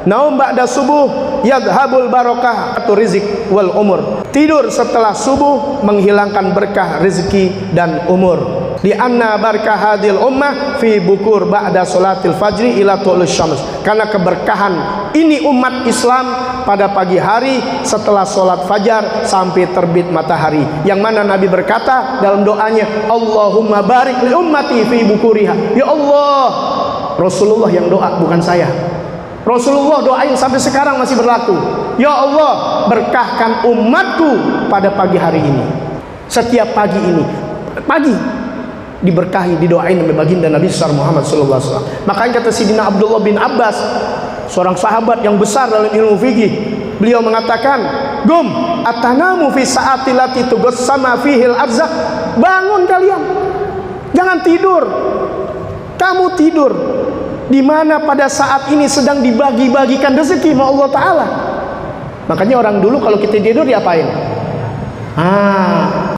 Naum ba'da subuh yadhabul barakah atau rizq wal umur. Tidur setelah subuh menghilangkan berkah rezeki dan umur. Di anna barakah hadil ummah fi bukur ba'da salatil fajri ila tulus syams. Karena keberkahan ini umat Islam pada pagi hari setelah sholat fajar sampai terbit matahari. Yang mana Nabi berkata dalam doanya, Allahumma barik li ummati fi bukuriha. Ya Allah, Rasulullah yang doa, bukan saya. Rasulullah doain sampai sekarang masih berlaku. Ya Allah, berkahkan umatku pada pagi hari ini. Setiap pagi ini, pagi diberkahi, didoain oleh baginda Nabi Muhammad sallallahu alaihi wasallam. Makanya kata Sidina Abdullah bin Abbas, seorang sahabat yang besar dalam ilmu fikih, beliau mengatakan, "Gum, atanamu fi sa'ati lati tugassama fihil arzaq." Bangun kalian. Jangan tidur. Kamu tidur di mana pada saat ini sedang dibagi-bagikan rezeki sama Allah Ta'ala. Makanya orang dulu kalau kita tidur diapain?